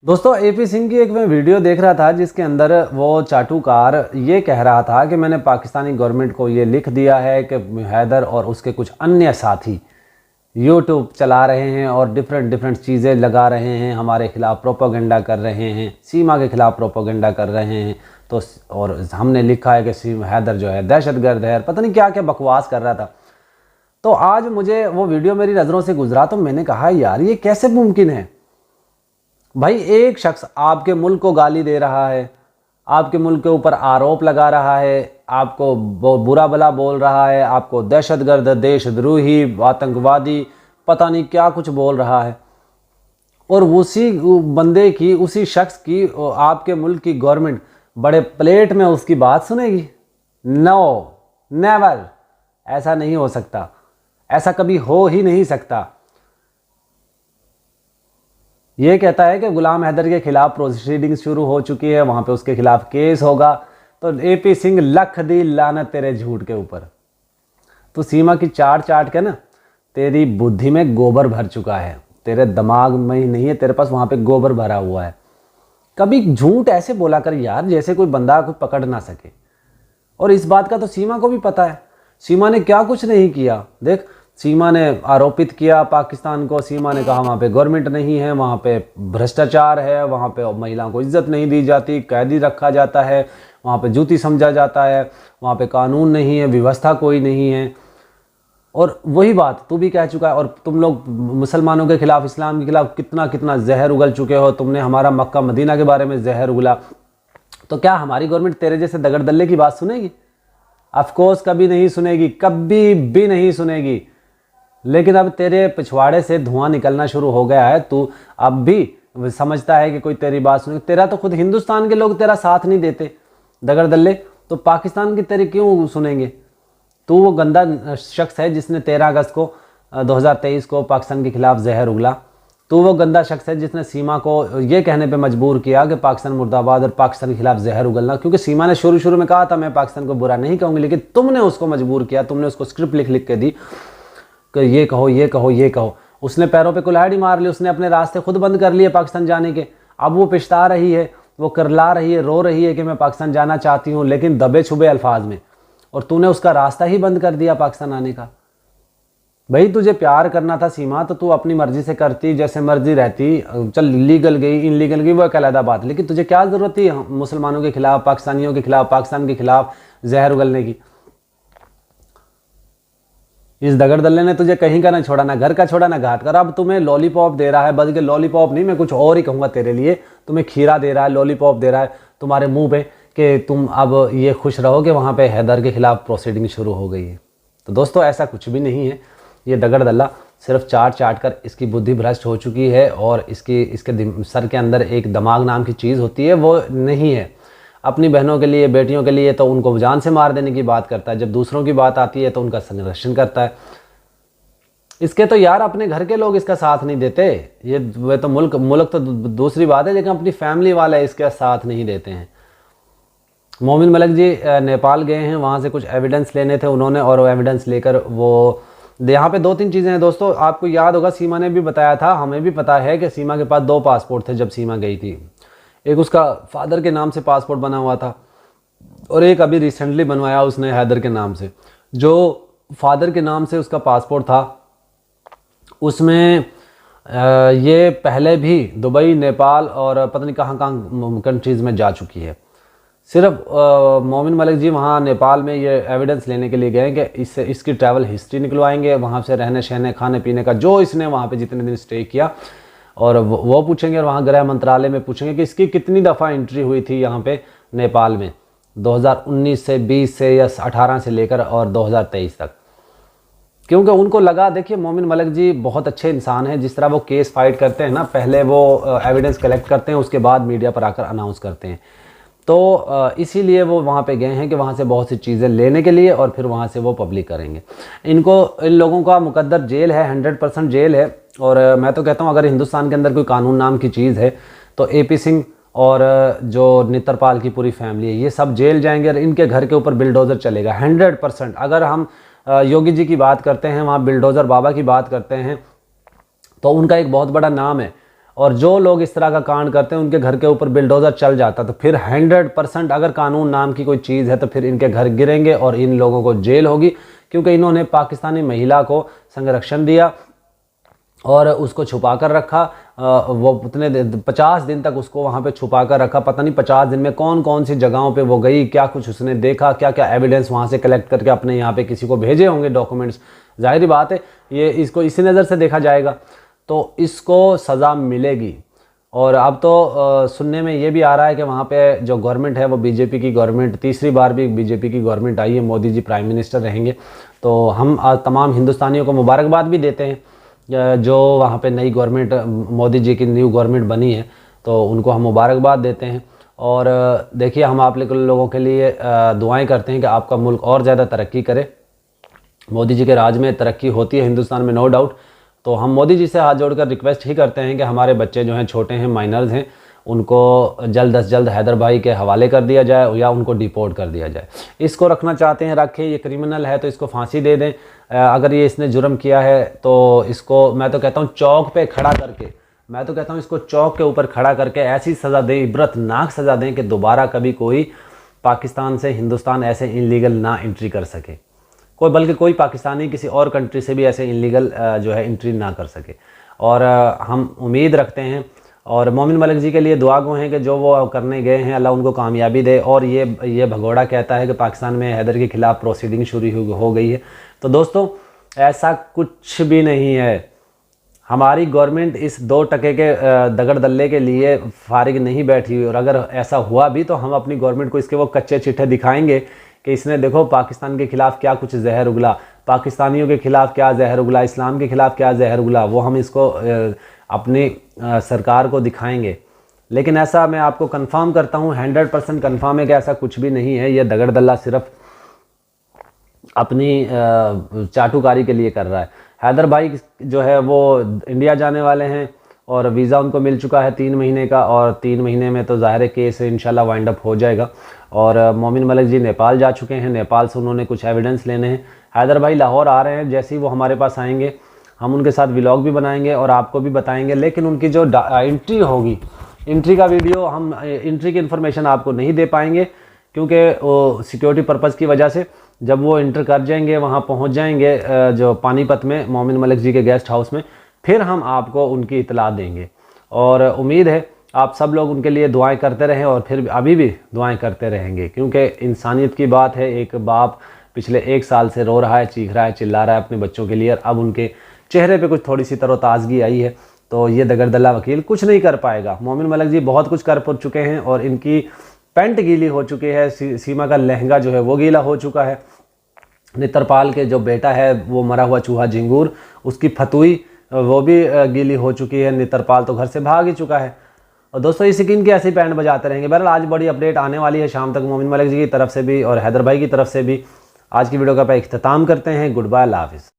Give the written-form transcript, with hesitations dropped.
दोस्तों एपी सिंह की एक मैं वीडियो देख रहा था जिसके अंदर वो चाटुकार ये कह रहा था कि मैंने पाकिस्तानी गवर्नमेंट को ये लिख दिया है कि हैदर और उसके कुछ अन्य साथी यूट्यूब चला रहे हैं और डिफरेंट चीज़ें लगा रहे हैं, हमारे खिलाफ प्रोपोगेंडा कर रहे हैं, सीमा के खिलाफ प्रोपोगेंडा कर रहे हैं। तो और हमने लिखा है कि हैदर जो है दहशतगर्द है, पता नहीं क्या क्या बकवास कर रहा था। तो आज मुझे वो वीडियो मेरी नज़रों से गुजरा तो मैंने कहा यार ये कैसे मुमकिन है। भाई एक शख्स आपके मुल्क को गाली दे रहा है, आपके मुल्क के ऊपर आरोप लगा रहा है, आपको बुरा भला बोल रहा है, आपको दहशतगर्द, देशद्रोही, आतंकवादी, पता नहीं क्या कुछ बोल रहा है। और उसी बंदे की, उसी शख्स की आपके मुल्क की गवर्नमेंट बड़े प्लेट में उसकी बात सुनेगी? No, never. ऐसा नहीं हो सकता, ऐसा कभी हो ही नहीं सकता। ये कहता है कि गुलाम हैदर के खिलाफ प्रोसीडिंग शुरू हो चुकी है, वहां पे उसके खिलाफ केस होगा। तो एपी सिंह लख दी लानत तेरे झूठ के ऊपर। तो सीमा की चाट के ना तेरी बुद्धि में गोबर भर चुका है, तेरे दिमाग में ही नहीं है, तेरे पास वहां पे गोबर भरा हुआ है। कभी झूठ ऐसे बोला कर यार जैसे कोई बंदा कोई पकड़ ना सके। और इस बात का तो सीमा को भी पता है। सीमा ने क्या कुछ नहीं किया। देख, सीमा ने आरोपित किया पाकिस्तान को, सीमा ने कहा वहाँ पे गवर्नमेंट नहीं है, वहाँ पे भ्रष्टाचार है, वहाँ पे महिलाओं को इज्जत नहीं दी जाती, कैदी रखा जाता है, वहाँ पे जूती समझा जाता है, वहाँ पे कानून नहीं है, व्यवस्था कोई नहीं है। और वही बात तू भी कह चुका है। और तुम लोग मुसलमानों के खिलाफ, इस्लाम के खिलाफ कितना कितना जहर उगल चुके हो। तुमने हमारा मक्का मदीना के बारे में जहर उगला। तो क्या हमारी गवर्नमेंट तेरे जैसे दगड़ दल्ले की बात सुनेगी? ऑफकोर्स कभी नहीं सुनेगी, कभी भी नहीं सुनेगी। लेकिन अब तेरे पिछवाड़े से धुआं निकलना शुरू हो गया है। तू अब भी समझता है कि कोई तेरी बात सुने। तेरा तो खुद हिंदुस्तान के लोग तेरा साथ नहीं देते दगड़ दल्ले, तो पाकिस्तान की तेरी क्यों सुनेंगे? तू वो गंदा शख्स है जिसने 13 अगस्त को 2023 को पाकिस्तान के खिलाफ जहर उगला। तू वो गंदा शख्स है जिसने सीमा को ये कहने पे मजबूर किया कि पाकिस्तान मुर्दाबाद और पाकिस्तान के खिलाफ जहर उगलना। क्योंकि सीमा ने शुरू में कहा था मैं पाकिस्तान को बुरा नहीं कहूँगी, लेकिन तुमने उसको मजबूर किया, तुमने उसको स्क्रिप्ट लिख के दी कि ये कहो ये कहो ये कहो। उसने पैरों पे कुल्हाड़ी मार ली, उसने अपने रास्ते खुद बंद कर लिए पाकिस्तान जाने के। अब वो पछता रही है, वो करला रही है, रो रही है कि मैं पाकिस्तान जाना चाहती हूँ, लेकिन दबे छुबे अल्फाज में। और तूने उसका रास्ता ही बंद कर दिया पाकिस्तान आने का। भाई तुझे प्यार करना था सीमा तो तू अपनी मर्जी से करती, जैसे मर्जी रहती। चल लीगल गई, इनलीगल गई, वो एक अलग बात। लेकिन तुझे क्या जरूरत थी मुसलमानों के खिलाफ, पाकिस्तानियों के खिलाफ, पाकिस्तान के खिलाफ जहर उगलने की? इस दगड़ दल्ले ने तुझे कहीं का ना छोड़ा, ना घर का छोड़ा, ना घाट का। अब तुम्हें लॉलीपॉप दे रहा है, बल्कि लॉलीपॉप नहीं, मैं कुछ और ही कहूँगा तेरे लिए। तुम्हें खीरा दे रहा है, लॉलीपॉप दे रहा है तुम्हारे मुंह पे कि तुम अब ये खुश रहो कि वहाँ पे हैदर के खिलाफ प्रोसीडिंग शुरू हो गई है। तो दोस्तों ऐसा कुछ भी नहीं है। ये दगड़ दल्ला सिर्फ चाट कर इसकी बुद्धि भ्रष्ट हो चुकी है और इसके सर के अंदर एक दिमाग नाम की चीज़ होती है, वो नहीं है। अपनी बहनों के लिए, बेटियों के लिए तो उनको जान से मार देने की बात करता है, जब दूसरों की बात आती है तो उनका संरक्षण करता है। इसके तो यार अपने घर के लोग इसका साथ नहीं देते। ये वे तो मुल्क तो दूसरी बात है, लेकिन अपनी फैमिली वाले इसका साथ नहीं देते हैं। मोमिन मलिक जी नेपाल गए हैं, वहाँ से कुछ एविडेंस लेने थे उन्होंने, और वो एविडेंस लेकर वो यहाँ पे 2-3 चीज़ें हैं दोस्तों। आपको याद होगा सीमा ने भी बताया था, हमें भी पता है कि सीमा के पास 2 पासपोर्ट थे जब सीमा गई थी। एक उसका फादर के नाम से पासपोर्ट बना हुआ था और एक अभी रिसेंटली बनवाया उसने हैदर के नाम से। जो फादर के नाम से उसका पासपोर्ट था उसमें ये पहले भी दुबई, नेपाल और पता नहीं कहाँ कंट्रीज़ में जा चुकी है। सिर्फ मोमिन मलिक जी वहाँ नेपाल में ये एविडेंस लेने के लिए गए कि इससे इसकी ट्रैवल हिस्ट्री निकलवाएंगे, वहाँ से रहने सहने, खाने पीने का, जो इसने वहाँ पे जितने दिन स्टे किया, और वो पूछेंगे। और वहाँ गृह मंत्रालय में पूछेंगे कि इसकी कितनी दफ़ा एंट्री हुई थी यहाँ पे नेपाल में, 2019 से, 20 से या 18 से लेकर और 2023 तक। क्योंकि उनको लगा, देखिए मोमिन मलिक जी बहुत अच्छे इंसान हैं। जिस तरह वो केस फाइट करते हैं ना, पहले वो एविडेंस कलेक्ट करते हैं, उसके बाद मीडिया पर आकर अनाउंस करते हैं। तो इसीलिए वो वहाँ पे गए हैं कि वहाँ से बहुत सी चीज़ें लेने के लिए, और फिर वहाँ से वो पब्लिक करेंगे। इन लोगों का मुकद्दर जेल है, 100% जेल है। और मैं तो कहता हूँ अगर हिंदुस्तान के अंदर कोई कानून नाम की चीज़ है तो एपी सिंह और जो नित्रपाल की पूरी फैमिली है, ये सब जेल जाएंगे और इनके घर के ऊपर बिल्डोज़र चलेगा 100%। अगर हम योगी जी की बात करते हैं, वहाँ बिल्डोज़र बाबा की बात करते हैं, तो उनका एक बहुत बड़ा नाम है। और जो लोग इस तरह का कांड करते हैं उनके घर के ऊपर बिल्डोज़र चल जाता। तो फिर 100% अगर कानून नाम की कोई चीज़ है तो फिर इनके घर गिरेंगे और इन लोगों को जेल होगी, क्योंकि इन्होंने पाकिस्तानी महिला को संरक्षण दिया और उसको छुपा कर रखा। वो उतने 50 दिन तक उसको वहाँ पे छुपा कर रखा। पता नहीं 50 दिन में कौन कौन सी जगहों पे वो गई, क्या कुछ उसने देखा, क्या क्या एविडेंस वहाँ से कलेक्ट करके अपने यहाँ पे किसी को भेजे होंगे डॉक्यूमेंट्स। जाहिर बात है ये इसको इसी नज़र से देखा जाएगा, तो इसको सज़ा मिलेगी। और अब तो सुनने में ये भी आ रहा है कि वहाँ पे जो गवर्नमेंट है वो बीजेपी की गवर्नमेंट, तीसरी बार भी बीजेपी की गवर्नमेंट आई है, मोदी जी प्राइम मिनिस्टर रहेंगे। तो हम तमाम हिंदुस्तानियों को मुबारकबाद भी देते हैं जो वहाँ पे नई गवर्नमेंट, मोदी जी की न्यू गवर्नमेंट बनी है, तो उनको हम मुबारकबाद देते हैं। और देखिए हम आप लोगों के लिए दुआएं करते हैं कि आपका मुल्क और ज़्यादा तरक्की करे। मोदी जी के राज में तरक्की होती है हिंदुस्तान में, नो डाउट। तो हम मोदी जी से हाथ जोड़कर रिक्वेस्ट ही करते हैं कि हमारे बच्चे जो हैं, छोटे हैं, माइनर्स हैं, उनको जल्द अज जल्द हैदर भाई के हवाले कर दिया जाए या उनको डिपोर्ट कर दिया जाए। इसको रखना चाहते हैं रखें, ये क्रिमिनल है तो इसको फांसी दे दें। अगर ये इसने जुर्म किया है तो इसको मैं तो कहता हूँ चौक पे खड़ा करके, मैं तो कहता हूँ इसको चौक के ऊपर खड़ा करके ऐसी सज़ा दें, इबरतनाक सज़ा दें कि दोबारा कभी कोई पाकिस्तान से हिंदुस्तान ऐसे इलीगल ना एंट्री कर सके, कोई, बल्कि कोई पाकिस्तानी किसी और कंट्री से भी ऐसे इलीगल जो है एंट्री ना कर सके। और हम उम्मीद रखते हैं और मोमिन मलिक जी के लिए दुआ गो हैं कि जो वो करने गए हैं अल्लाह उनको कामयाबी दे। और ये भगोड़ा कहता है कि पाकिस्तान में हैदर के ख़िलाफ़ प्रोसीडिंग शुरू हो गई है। तो दोस्तों ऐसा कुछ भी नहीं है। हमारी गवर्नमेंट इस 2 टके के दगड़ दल्ले के लिए फारिग नहीं बैठी हुई। और अगर ऐसा हुआ भी तो हम अपनी गवर्नमेंट को इसके वो कच्चे चिट्ठे दिखाएंगे कि इसने देखो पाकिस्तान के ख़िलाफ़ क्या कुछ जहर उगला, पाकिस्तानियों के ख़िलाफ़ क्या जहर उगला, इस्लाम के ख़िलाफ़ क्या जहर उगला, वो हम इसको अपनी सरकार को दिखाएंगे। लेकिन ऐसा मैं आपको कंफर्म करता हूँ, 100% कंफर्म है कि ऐसा कुछ भी नहीं है। ये दगड़ दल्ला सिर्फ अपनी चाटुकारी के लिए कर रहा है। हैदर भाई जो है वो इंडिया जाने वाले हैं और वीज़ा उनको मिल चुका है 3 महीने का, और 3 महीने में तो ज़ाहिर केस इंशाल्लाह वाइंड अप हो जाएगा। और मोमिन मलिक जी नेपाल जा चुके हैं, नेपाल से उन्होंने कुछ एविडेंस लेने हैं। हैदर भाई लाहौर आ रहे हैं, जैसे ही वो हमारे पास आएंगे हम उनके साथ व्लॉग भी बनाएंगे और आपको भी बताएंगे। लेकिन उनकी जो एंट्री होगी, एंट्री का वीडियो हम, एंट्री की इन्फॉर्मेशन आपको नहीं दे पाएंगे, क्योंकि वो सिक्योरिटी पर्पज़ की वजह से जब वो इंटर कर जाएंगे, वहाँ पहुँच जाएंगे जो पानीपत में मोमिन मलिक जी के गेस्ट हाउस में, फिर हम आपको उनकी इतला देंगे। और उम्मीद है आप सब लोग उनके लिए दुआएं करते रहें और फिर अभी भी दुआएं करते रहेंगे, क्योंकि इंसानियत की बात है। एक बाप पिछले 1 साल से रो रहा है, चीख रहा है, चिल्ला रहा है अपने बच्चों के लिए, और अब उनके चेहरे पे कुछ थोड़ी सी तरोताज़गी आई है। तो ये दगड़दल्ला वकील कुछ नहीं कर पाएगा। मोमिन मलिक जी बहुत कुछ कर चुके हैं और इनकी पैंट गीली हो चुकी है, सीमा का लहंगा जो है वो गीला हो चुका है। नेत्रपाल के जो बेटा है वो मरा हुआ चूहा झिंगूर, उसकी फतुई वो भी गीली हो चुकी है। नेत्रपाल तो घर से भाग ही चुका है। और दोस्तों इसी की ऐसी बैंड बजाते रहेंगे। बहरहाल आज बड़ी अपडेट आने वाली है शाम तक मोमिन मलिक जी की तरफ से भी और हैदर भाई की तरफ से भी। आज की वीडियो का पे इख्तिताम करते हैं। गुड बाय, अल्लाह हाफिज़।